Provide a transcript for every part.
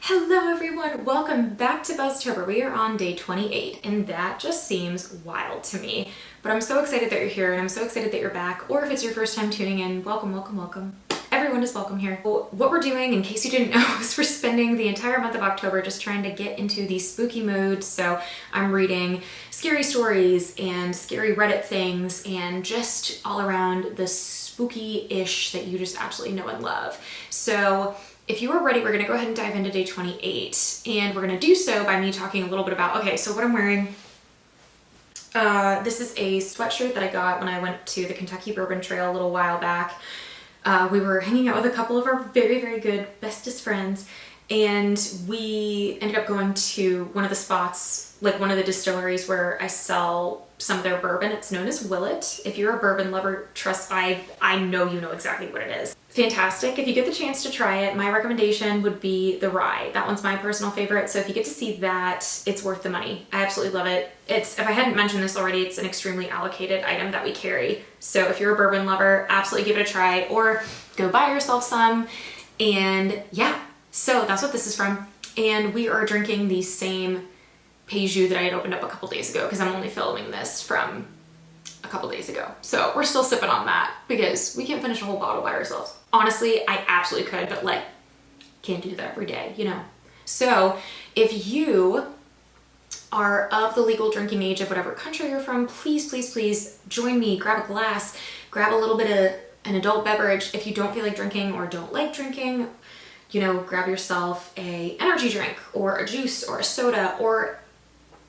Hello everyone, welcome back to Buzztober. We are on day 28 and that just seems wild to me. But I'm so excited that you're here and I'm so excited that you're back. Or if it's your first time tuning in, welcome, welcome, welcome. Everyone is welcome here. Well, what we're doing, in case you didn't know, is we're spending the entire month of October just trying to get into the spooky mood. So I'm reading scary stories and scary Reddit things and just all around the spooky-ish that you just absolutely know and love. So if you are ready, we're gonna go ahead and dive into day 28. And we're gonna do so by me talking a little bit about, okay, so what I'm wearing. This is a sweatshirt that I got when I went to the Kentucky Bourbon Trail a little while back. We were hanging out with a couple of our very, very good bestest friends, and we ended up going to one of the spots, like one of the distilleries where I sell some of their bourbon. It's known as Willet. If you're a bourbon lover, trust I know you know exactly what it is. Fantastic. If you get the chance to try it, my recommendation would be the rye. That one's my personal favorite. So if you get to see that, it's worth the money. I absolutely love it. If I hadn't mentioned this already, it's an extremely allocated item that we carry. So if you're a bourbon lover, absolutely give it a try or go buy yourself some. And yeah, so that's what this is from. And we are drinking the same Peju that I had opened up a couple days ago because I'm only filming this from a couple days ago. So we're still sipping on that because we can't finish a whole bottle by ourselves. Honestly, I absolutely could, but like, can't do that every day, you know? So if you are of the legal drinking age of whatever country you're from, please, please, please join me, grab a glass, grab a little bit of an adult beverage. If you don't feel like drinking or don't like drinking, you know, grab yourself a energy drink or a juice or a soda or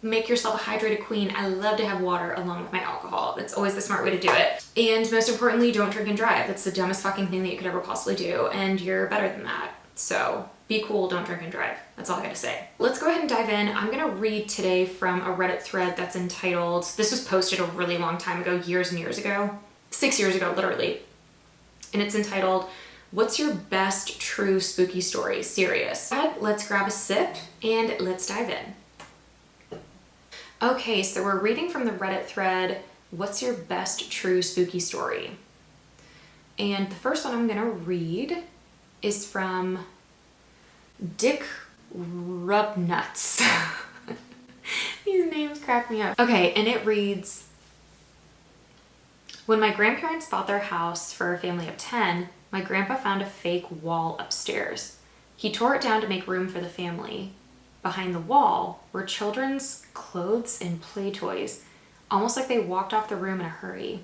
make yourself a hydrated queen. I love to have water along with my alcohol. That's always the smart way to do it. And most importantly, don't drink and drive. That's the dumbest fucking thing that you could ever possibly do. And you're better than that. So be cool, don't drink and drive. That's all I gotta say. Let's go ahead and dive in. I'm gonna read today from a Reddit thread that's entitled, this was posted a really long time ago, years and years ago, 6 years ago, literally. And it's entitled, "What's your best true spooky story? Serious." Let's grab a sip and let's dive in. Okay, so we're reading from the Reddit thread, "What's your best true spooky story?" And the first one I'm gonna read is from Dick Rubnuts. These names crack me up. Okay, and it reads, "When my grandparents bought their house for a family of 10, my grandpa found a fake wall upstairs. He tore it down to make room for the family. Behind the wall were children's clothes and play toys, almost like they walked off the room in a hurry.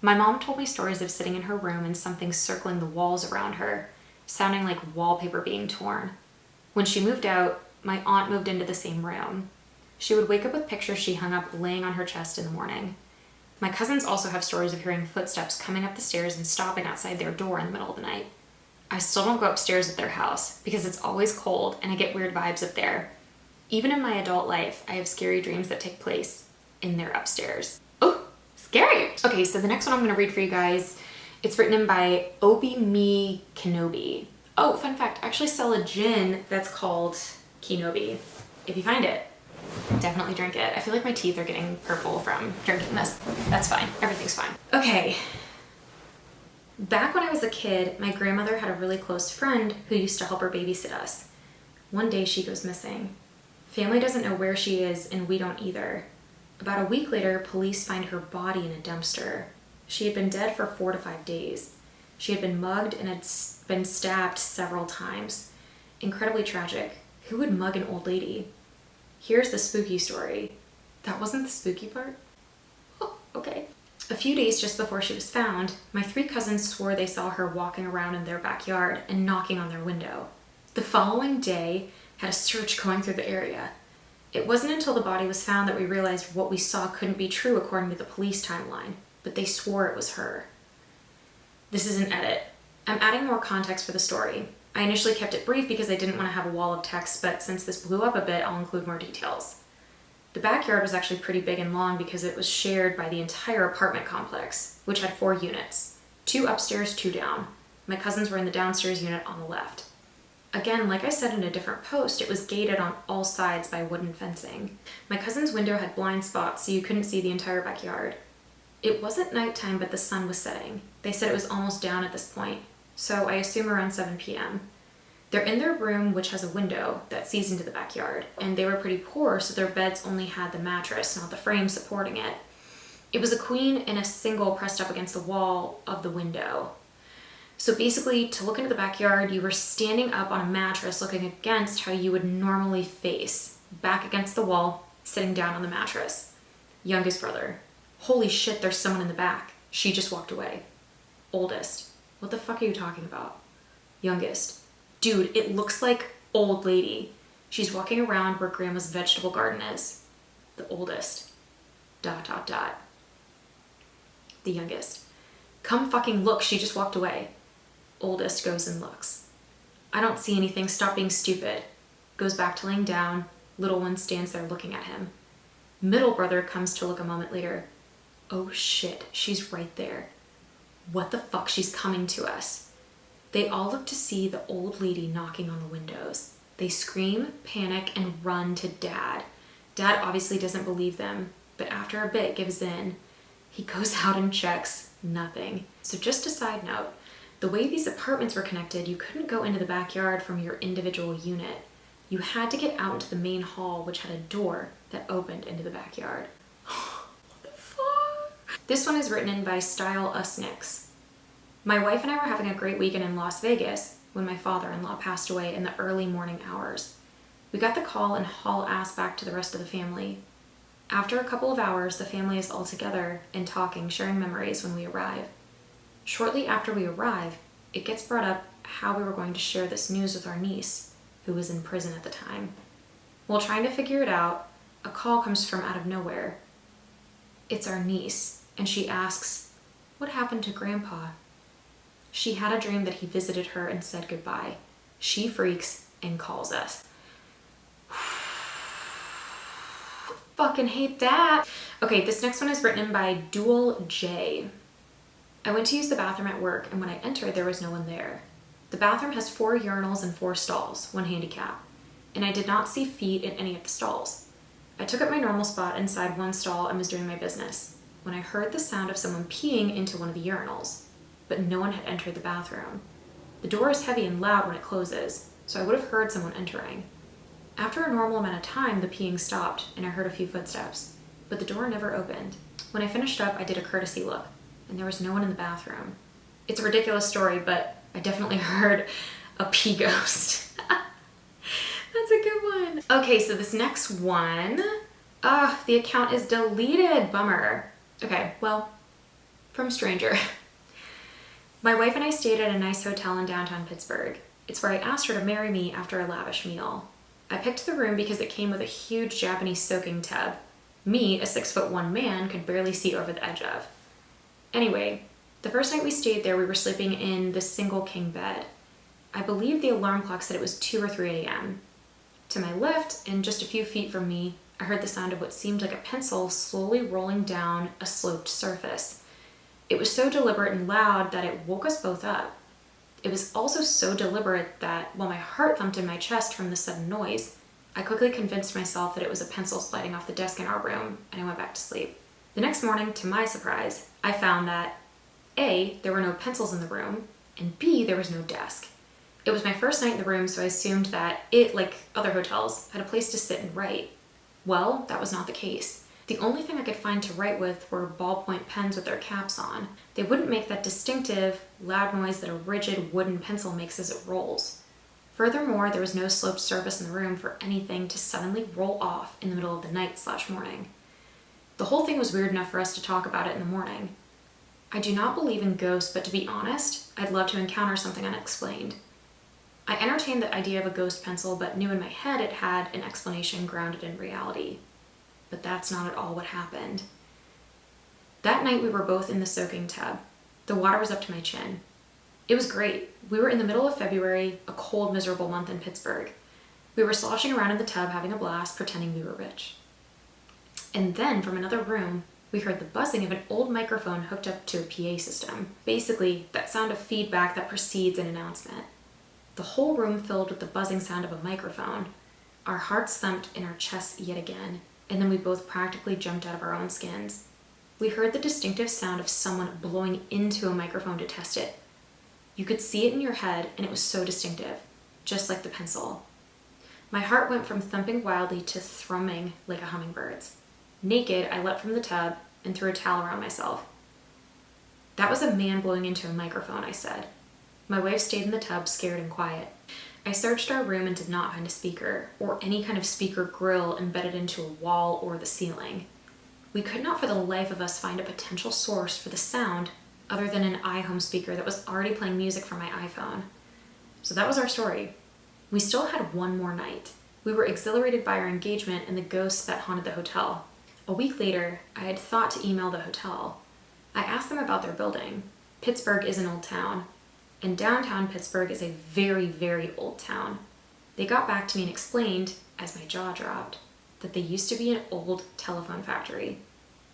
My mom told me stories of sitting in her room and something circling the walls around her, sounding like wallpaper being torn. When she moved out, my aunt moved into the same room. She would wake up with pictures she hung up laying on her chest in the morning. My cousins also have stories of hearing footsteps coming up the stairs and stopping outside their door in the middle of the night. I still don't go upstairs at their house because it's always cold and I get weird vibes up there. Even in my adult life, I have scary dreams that take place in their upstairs." Oh, scary. Okay, so the next one I'm gonna read for you guys, it's written in by Obi Me Kenobi. Oh, fun fact, I actually sell a gin that's called Kenobi. If you find it, definitely drink it. I feel like my teeth are getting purple from drinking this. That's fine, everything's fine. Okay. "Back when I was a kid, my grandmother had a really close friend who used to help her babysit us. One day she goes missing. Family doesn't know where she is and we don't either. About a week later, police find her body in a dumpster. She had been dead for 4 to 5 days. She had been mugged and had been stabbed several times. Incredibly tragic. Who would mug an old lady? Here's the spooky story." That wasn't the spooky part? Oh, okay. "A few days just before she was found, my 3 cousins swore they saw her walking around in their backyard and knocking on their window. The following day, had a search going through the area. It wasn't until the body was found that we realized what we saw couldn't be true according to the police timeline, but they swore it was her." This is an edit. I'm adding more context for the story. I initially kept it brief because I didn't want to have a wall of text, but since this blew up a bit, I'll include more details. The backyard was actually pretty big and long because it was shared by the entire apartment complex, which had 4 units, 2 upstairs, 2 down. My cousins were in the downstairs unit on the left. Again, like I said in a different post, it was gated on all sides by wooden fencing. My cousin's window had blind spots, so you couldn't see the entire backyard. It wasn't nighttime, but the sun was setting. They said it was almost down at this point, so I assume around 7 p.m. They're in their room, which has a window that sees into the backyard, and they were pretty poor, so their beds only had the mattress, not the frame supporting it. It was a queen and a single pressed up against the wall of the window. So basically, to look into the backyard, you were standing up on a mattress looking against how you would normally face, back against the wall, sitting down on the mattress. Youngest brother. Holy shit, there's someone in the back. She just walked away. Oldest. What the fuck are you talking about? Youngest. Dude, it looks like old lady. She's walking around where grandma's vegetable garden is. The oldest. ... The youngest. Come fucking look, she just walked away. Oldest goes and looks. I don't see anything, stop being stupid. Goes back to laying down. Little one stands there looking at him. Middle brother comes to look a moment later. Oh shit, she's right there. What the fuck, she's coming to us. They all look to see the old lady knocking on the windows. They scream, panic, and run to Dad. Dad obviously doesn't believe them, but after a bit gives in. He goes out and checks. Nothing. So just a side note, the way these apartments were connected, you couldn't go into the backyard from your individual unit. You had to get out into the main hall, which had a door that opened into the backyard. What the fuck? This one is written in by Style Us Nicks. My wife and I were having a great weekend in Las Vegas when my father-in-law passed away in the early morning hours. We got the call and haul ass back to the rest of the family. After a couple of hours, the family is all together and talking, sharing memories when we arrive. Shortly after we arrive, it gets brought up how we were going to share this news with our niece, who was in prison at the time. While trying to figure it out, a call comes from out of nowhere. It's our niece, and she asks, "What happened to Grandpa?" She had a dream that he visited her and said goodbye. She freaks and calls us. Fucking hate that. Okay, this next one is written in by Dual J. I went to use the bathroom at work, and when I entered, there was no one there. The bathroom has 4 urinals and 4 stalls, 1 handicap, and I did not see feet in any of the stalls. I took up my normal spot inside one stall and was doing my business when I heard the sound of someone peeing into one of the urinals, but no one had entered the bathroom. The door is heavy and loud when it closes, so I would have heard someone entering. After a normal amount of time, the peeing stopped and I heard a few footsteps, but the door never opened. When I finished up, I did a courtesy look, and there was no one in the bathroom. It's a ridiculous story, but I definitely heard a pee ghost. That's a good one. Okay, so this next one, the account is deleted, bummer. Okay, well, from stranger. My wife and I stayed at a nice hotel in downtown Pittsburgh. It's where I asked her to marry me after a lavish meal. I picked the room because it came with a huge Japanese soaking tub. Me, a 6'1" man, could barely see over the edge of. Anyway, the first night we stayed there, we were sleeping in the single king bed. I believe the alarm clock said it was 2 or 3 a.m. To my left, and just a few feet from me, I heard the sound of what seemed like a pencil slowly rolling down a sloped surface. It was so deliberate and loud that it woke us both up. It was also so deliberate that while my heart thumped in my chest from the sudden noise, I quickly convinced myself that it was a pencil sliding off the desk in our room, and I went back to sleep. The next morning, to my surprise, I found that A, there were no pencils in the room, and B, there was no desk. It was my first night in the room, so I assumed that it, like other hotels, had a place to sit and write. Well, that was not the case. The only thing I could find to write with were ballpoint pens with their caps on. They wouldn't make that distinctive, loud noise that a rigid wooden pencil makes as it rolls. Furthermore, there was no sloped surface in the room for anything to suddenly roll off in the middle of the night/morning. The whole thing was weird enough for us to talk about it in the morning. I do not believe in ghosts, but to be honest, I'd love to encounter something unexplained. I entertained the idea of a ghost pencil, but knew in my head it had an explanation grounded in reality. But that's not at all what happened. That night we were both in the soaking tub. The water was up to my chin. It was great. We were in the middle of February, a cold, miserable month in Pittsburgh. We were sloshing around in the tub having a blast, pretending we were rich. And then from another room, we heard the buzzing of an old microphone hooked up to a PA system. Basically, that sound of feedback that precedes an announcement. The whole room filled with the buzzing sound of a microphone. Our hearts thumped in our chests yet again, and then we both practically jumped out of our own skins. We heard the distinctive sound of someone blowing into a microphone to test it. You could see it in your head, and it was so distinctive. just like the pencil. My heart went from thumping wildly to thrumming like a hummingbird's. Naked, I leapt from the tub and threw a towel around myself. "That was a man blowing into a microphone," I said. My wife stayed in the tub, scared and quiet. I searched our room and did not find a speaker, or any kind of speaker grill embedded into a wall or the ceiling. We could not for the life of us find a potential source for the sound other than an iHome speaker that was already playing music from my iPhone. So that was our story. We still had one more night. We were exhilarated by our engagement and the ghosts that haunted the hotel. A week later, I had thought to email the hotel. I asked them about their building. Pittsburgh is an old town, and downtown Pittsburgh is a very, very old town. They got back to me and explained, as my jaw dropped, that they used to be an old telephone factory.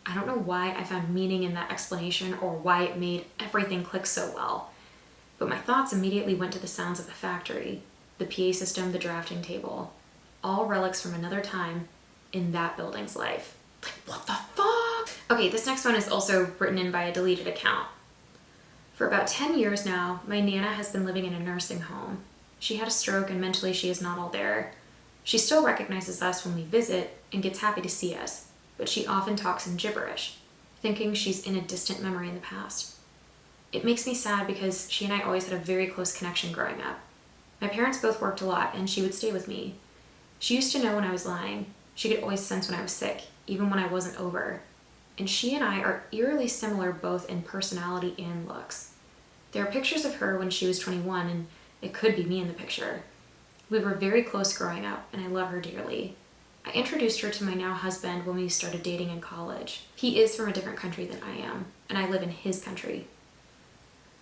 I don't know why I found meaning in that explanation or why it made everything click so well, but my thoughts immediately went to the sounds of the factory, the PA system, the drafting table, all relics from another time in that building's life. Like, what the fuck? Okay, this next one is also written in by a deleted account. For about 10 years now, my Nana has been living in a nursing home. She had a stroke and mentally she is not all there. She still recognizes us when we visit and gets happy to see us, but she often talks in gibberish, thinking she's in a distant memory in the past. It makes me sad because she and I always had a very close connection growing up. My parents both worked a lot and she would stay with me. She used to know when I was lying. She could always sense when I was sick, even when I wasn't over. And she and I are eerily similar both in personality and looks. There are pictures of her when she was 21, and it could be me in the picture. We were very close growing up, and I love her dearly. I introduced her to my now husband when we started dating in college. He is from a different country than I am, and I live in his country.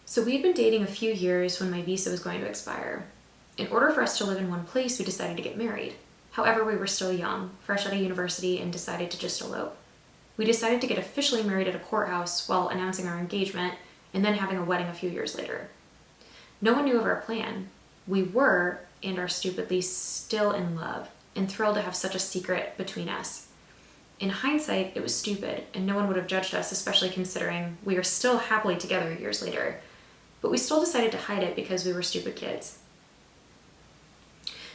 So we'd been dating a few years when my visa was going to expire. In order for us to live in one place, we decided to get married. However, we were still young, fresh out of university, and decided to just elope. We decided to get officially married at a courthouse while announcing our engagement and then having a wedding a few years later. No one knew of our plan. We were, and are stupidly, still in love and thrilled to have such a secret between us. In hindsight, it was stupid, and no one would have judged us, especially considering we are still happily together years later. But we still decided to hide it because we were stupid kids.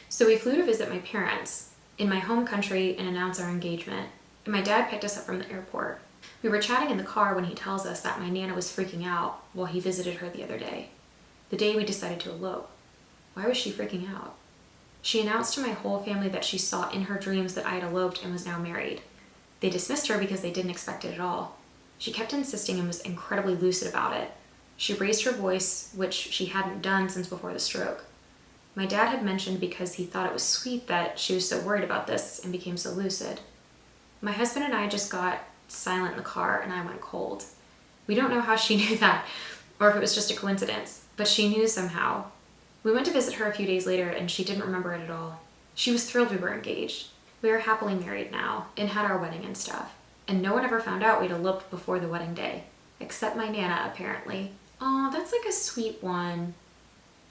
So we flew to visit my parents in my home country and announce our engagement, and my dad picked us up from the airport. We were chatting in the car when he tells us that my Nana was freaking out while he visited her the other day, the day we decided to elope. Why was she freaking out? She announced to my whole family that she saw in her dreams that I had eloped and was now married. They dismissed her because they didn't expect it at all. She kept insisting and was incredibly lucid about it. She raised her voice, which she hadn't done since before the stroke. My dad had mentioned because he thought it was sweet that she was so worried about this and became so lucid. My husband and I just got silent in the car and I went cold. We don't know how she knew that or if it was just a coincidence, but she knew somehow. We went to visit her a few days later and she didn't remember it at all. She was thrilled we were engaged. We are happily married now and had our wedding and stuff. And no one ever found out we'd eloped before the wedding day, except my Nana apparently. Aw, that's like a sweet one.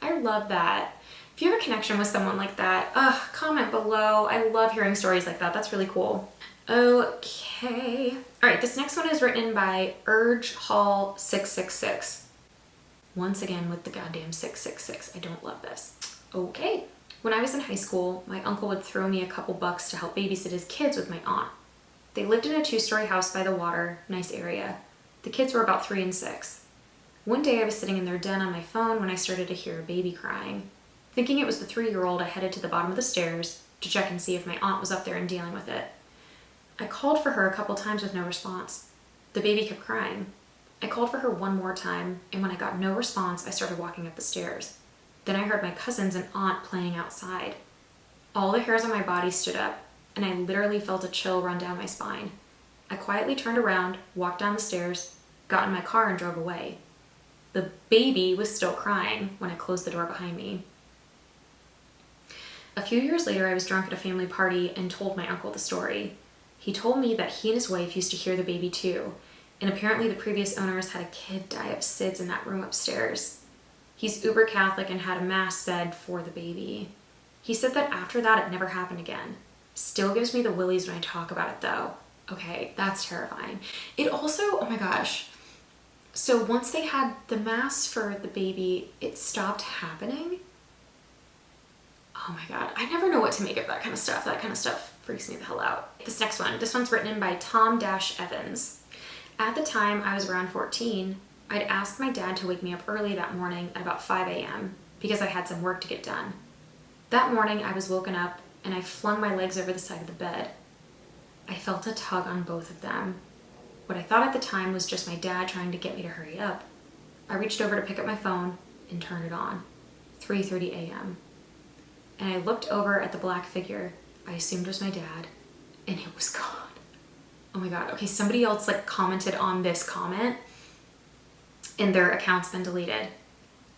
I love that. If you have a connection with someone like that, comment below. I love hearing stories like that. That's really cool. Okay. All right, this next one is written in by Urge Hall 666. Once again with the goddamn 666. I don't love this. Okay. When I was in high school, my uncle would throw me a couple bucks to help babysit his kids with my aunt. They lived in a 2-story house by the water, nice area. The kids were about 3 and 6. One day I was sitting in their den on my phone when I started to hear a baby crying. Thinking it was the 3-year-old, I headed to the bottom of the stairs to check and see if my aunt was up there and dealing with it. I called for her a couple times with no response. The baby kept crying. I called for her one more time, and when I got no response, I started walking up the stairs. Then I heard my cousins and aunt playing outside. All the hairs on my body stood up, and I literally felt a chill run down my spine. I quietly turned around, walked down the stairs, got in my car, and drove away. The baby was still crying when I closed the door behind me. A few years later, I was drunk at a family party and told my uncle the story. He told me that he and his wife used to hear the baby too, and apparently the previous owners had a kid die of SIDS in that room upstairs. He's uber Catholic and had a mass said for the baby. He said that after that, it never happened again. Still gives me the willies when I talk about it though. Okay, that's terrifying. It also, oh my gosh. So once they had the mass for the baby, it stopped happening? Oh my God, I never know what to make of that kind of stuff. That kind of stuff freaks me the hell out. This next one, this one's written in by Tom-Evans. At the time I was around 14, I'd asked my dad to wake me up early that morning at about 5 a.m. because I had some work to get done. That morning I was woken up and I flung my legs over the side of the bed. I felt a tug on both of them. What I thought at the time was just my dad trying to get me to hurry up. I reached over to pick up my phone and turned it on. 3:30 a.m. And I looked over at the black figure I assumed was my dad, and it was gone. Oh my God. Okay, somebody else like commented on this comment and their account's been deleted.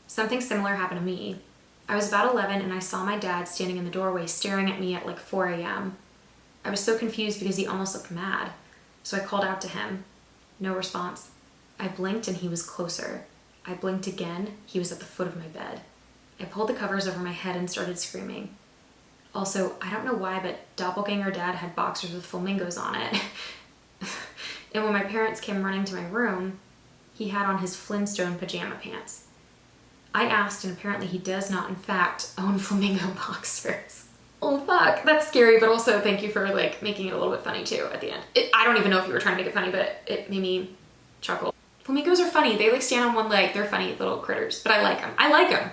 Something similar happened to me. I was about 11 and I saw my dad standing in the doorway staring at me at like 4 a.m. I was so confused because he almost looked mad. So I called out to him. No response. I blinked and he was closer. I blinked again. He was at the foot of my bed. I pulled the covers over my head and started screaming. Also, I don't know why, but doppelganger dad had boxers with flamingos on it. And when my parents came running to my room, he had on his Flintstone pajama pants. I asked, and apparently he does not, in fact, own flamingo boxers. Oh fuck, that's scary, but also thank you for like making it a little bit funny too at the end. I don't even know if you were trying to make it funny, but it made me chuckle. Flamingos are funny. They like stand on one leg. They're funny little critters, but I like them. I like them.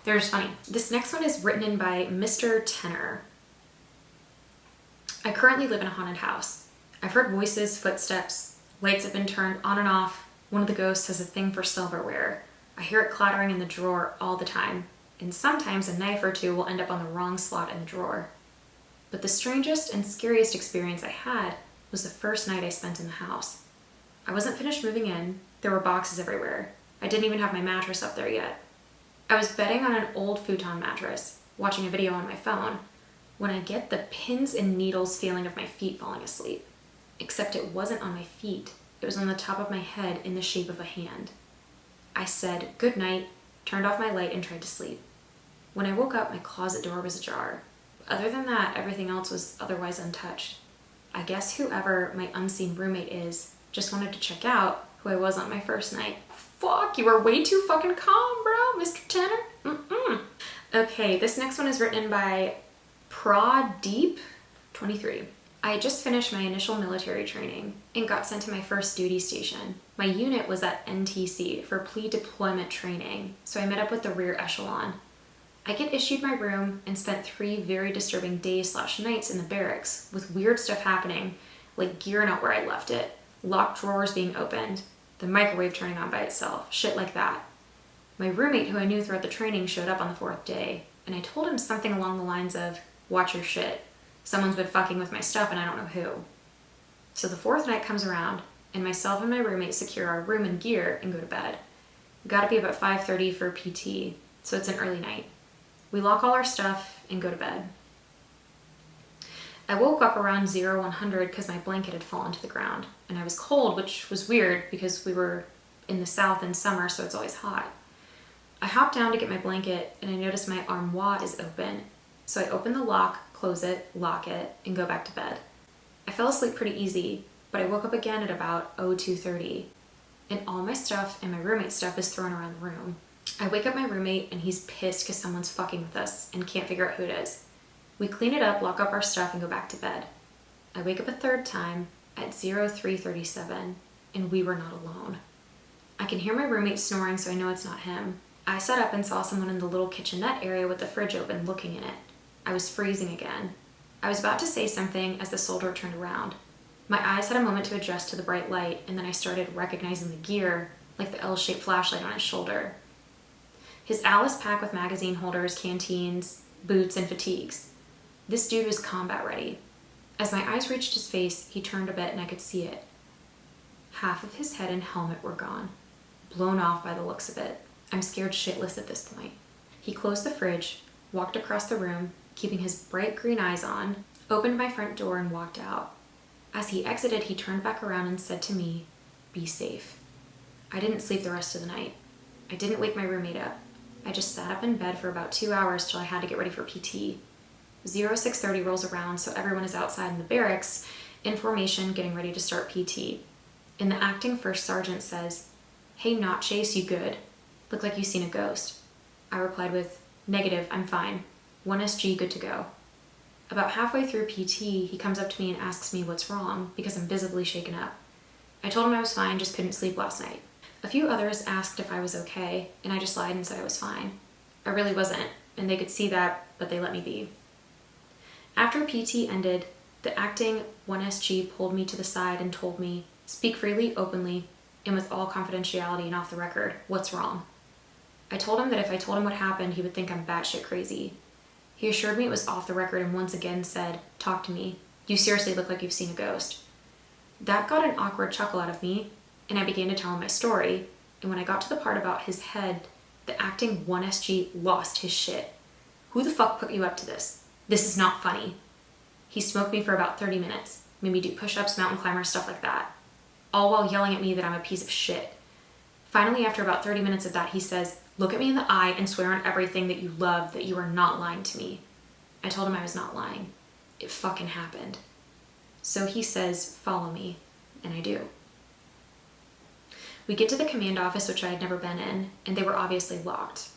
They're just funny. This next one is written in by Mr. Tenor. I currently live in a haunted house. I've heard voices, footsteps, lights have been turned on and off. One of the ghosts has a thing for silverware. I hear it clattering in the drawer all the time, and sometimes a knife or two will end up on the wrong slot in the drawer. But the strangest and scariest experience I had was the first night I spent in the house. I wasn't finished moving in. There were boxes everywhere. I didn't even have my mattress up there yet. I was bedding on an old futon mattress, watching a video on my phone, when I get the pins and needles feeling of my feet falling asleep. Except it wasn't on my feet. It was on the top of my head in the shape of a hand. I said good night, turned off my light, and tried to sleep. When I woke up, my closet door was ajar. Other than that, everything else was otherwise untouched. I guess whoever my unseen roommate is just wanted to check out who I was on my first night. Fuck, you are way too fucking calm, bro, Mr. Tanner. Okay, this next one is written by Pradeep23. I had just finished my initial military training and got sent to my first duty station. My unit was at NTC for pre-deployment training, so I met up with the rear echelon. I get issued my room and spent 3 very disturbing days/nights in the barracks with weird stuff happening, like gear not where I left it, locked drawers being opened, the microwave turning on by itself, shit like that. My roommate, who I knew throughout the training, showed up on the 4th day, and I told him something along the lines of, watch your shit. Someone's been fucking with my stuff and I don't know who. So the 4th night comes around, and myself and my roommate secure our room and gear and go to bed. Gotta be up at 5:30 for PT, so it's an early night. We lock all our stuff and go to bed. I woke up around 0100 because my blanket had fallen to the ground, and I was cold, which was weird because we were in the south in summer, so it's always hot. I hopped down to get my blanket, and I noticed my armoire is open, so I open the lock, close it, lock it, and go back to bed. I fell asleep pretty easy, but I woke up again at about 02:30, and all my stuff and my roommate's stuff is thrown around the room. I wake up my roommate, and he's pissed because someone's fucking with us and can't figure out who it is. We clean it up, lock up our stuff, and go back to bed. I wake up a 3rd time at 03:37, and we were not alone. I can hear my roommate snoring, so I know it's not him. I sat up and saw someone in the little kitchenette area with the fridge open looking in it. I was freezing again. I was about to say something as the soldier turned around. My eyes had a moment to adjust to the bright light, and then I started recognizing the gear, like the L-shaped flashlight on his shoulder. His Alice pack with magazine holders, canteens, boots, and fatigues. This dude was combat ready. As my eyes reached his face, he turned a bit and I could see it. Half of his head and helmet were gone, blown off by the looks of it. I'm scared shitless at this point. He closed the fridge, walked across the room, keeping his bright green eyes on, opened my front door and walked out. As he exited, he turned back around and said to me, "Be safe." I didn't sleep the rest of the night. I didn't wake my roommate up. I just sat up in bed for about 2 hours till I had to get ready for PT. 0630 rolls around, so everyone is outside in the barracks, in formation, getting ready to start PT. And the acting first sergeant says, "Hey, not Chase, you good? Look like you seen a ghost." I replied with, "Negative, I'm fine." 1SG good to go. About halfway through PT, he comes up to me and asks me what's wrong because I'm visibly shaken up. I told him I was fine, just couldn't sleep last night. A few others asked if I was okay, and I just lied and said I was fine. I really wasn't, and they could see that, but they let me be. After PT ended, the acting 1SG pulled me to the side and told me, speak freely, openly, and with all confidentiality and off the record, what's wrong? I told him that if I told him what happened, he would think I'm batshit crazy. He assured me it was off the record and once again said, talk to me. You seriously look like you've seen a ghost. That got an awkward chuckle out of me, and I began to tell him my story, and when I got to the part about his head, the acting 1SG lost his shit. Who the fuck put you up to this? This is not funny. He smoked me for about 30 minutes, made me do push-ups, mountain climbers, stuff like that, all while yelling at me that I'm a piece of shit. Finally, after about 30 minutes of that, he says, look at me in the eye and swear on everything that you love that you are not lying to me. I told him I was not lying. It fucking happened. So he says, follow me, and I do. We get to the command office, which I had never been in, and they were obviously locked.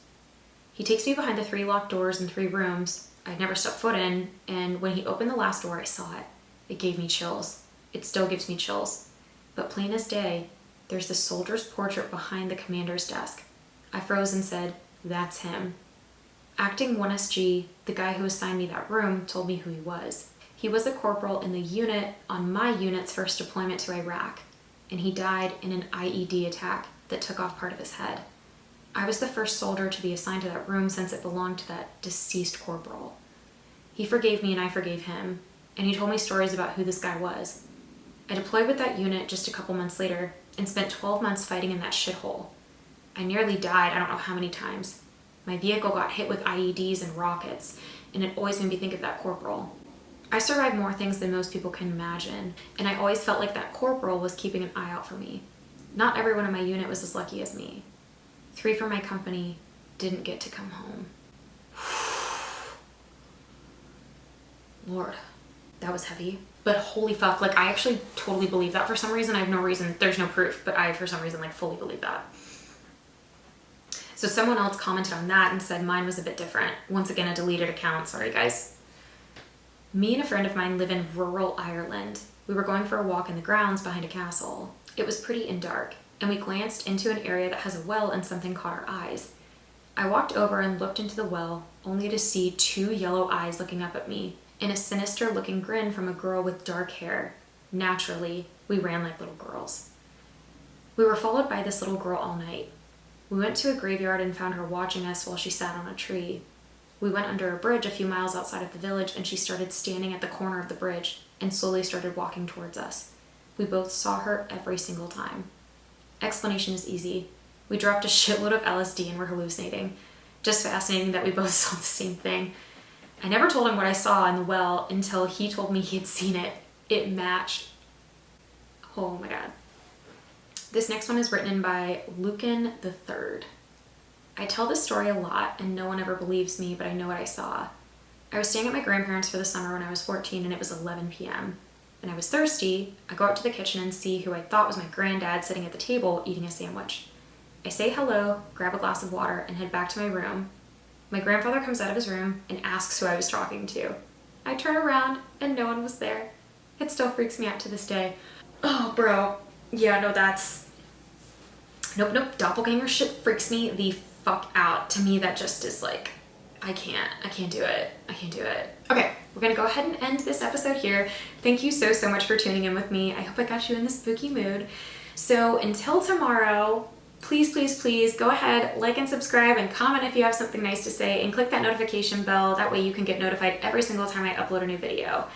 He takes me behind the 3 locked doors in 3 rooms I'd never stepped foot in, and when he opened the last door, I saw it. It gave me chills. It still gives me chills. But plain as day, there's the soldier's portrait behind the commander's desk. I froze and said, that's him. Acting 1SG, the guy who assigned me that room, told me who he was. He was a corporal in the unit on my unit's first deployment to Iraq, and he died in an IED attack that took off part of his head. I was the first soldier to be assigned to that room since it belonged to that deceased corporal. He forgave me and I forgave him, and he told me stories about who this guy was. I deployed with that unit just a couple months later and spent 12 months fighting in that shithole. I nearly died I don't know how many times. My vehicle got hit with IEDs and rockets, and it always made me think of that corporal. I survived more things than most people can imagine, and I always felt like that corporal was keeping an eye out for me. Not everyone in my unit was as lucky as me. 3 from my company didn't get to come home. Lord, that was heavy. But holy fuck, like I actually totally believe that for some reason. I have no reason, there's no proof, but I for some reason like fully believe that. So someone else commented on that and said mine was a bit different. Once again, a deleted account, sorry guys. Me and a friend of mine live in rural Ireland. We were going for a walk in the grounds behind a castle. It was pretty and dark, and we glanced into an area that has a well and something caught our eyes. I walked over and looked into the well, only to see 2 yellow eyes looking up at me, and a sinister looking grin from a girl with dark hair. Naturally, we ran like little girls. We were followed by this little girl all night. We went to a graveyard and found her watching us while she sat on a tree. We went under a bridge a few miles outside of the village, and she started standing at the corner of the bridge and slowly started walking towards us. We both saw her every single time. Explanation is easy. We dropped a shitload of LSD and were hallucinating. Just fascinating that we both saw the same thing. I never told him what I saw in the well until he told me he had seen it. It matched. Oh my god. This next one is written by Lucan III. I tell this story a lot and no one ever believes me, but I know what I saw. I was staying at my grandparents' for the summer when I was 14 and it was 11 p.m. and I was thirsty. I go out to the kitchen and see who I thought was my granddad sitting at the table eating a sandwich. I say hello, grab a glass of water, and head back to my room. My grandfather comes out of his room and asks who I was talking to. I turn around and no one was there. It still freaks me out to this day. Oh, bro. Yeah, no, that's... Nope. Doppelganger shit freaks me the fuck out. To me, that just is like, I can't do it. Okay, we're gonna go ahead and end this episode here. Thank you so much for tuning in with me. I hope I got you in the spooky mood. So until tomorrow, please go ahead, like and subscribe and comment if you have something nice to say and click that notification bell. That way you can get notified every single time I upload a new video.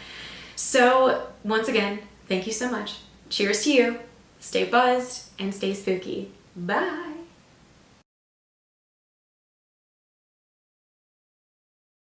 So once again, thank you so much. Cheers to you. Stay buzzed and stay spooky. Bye.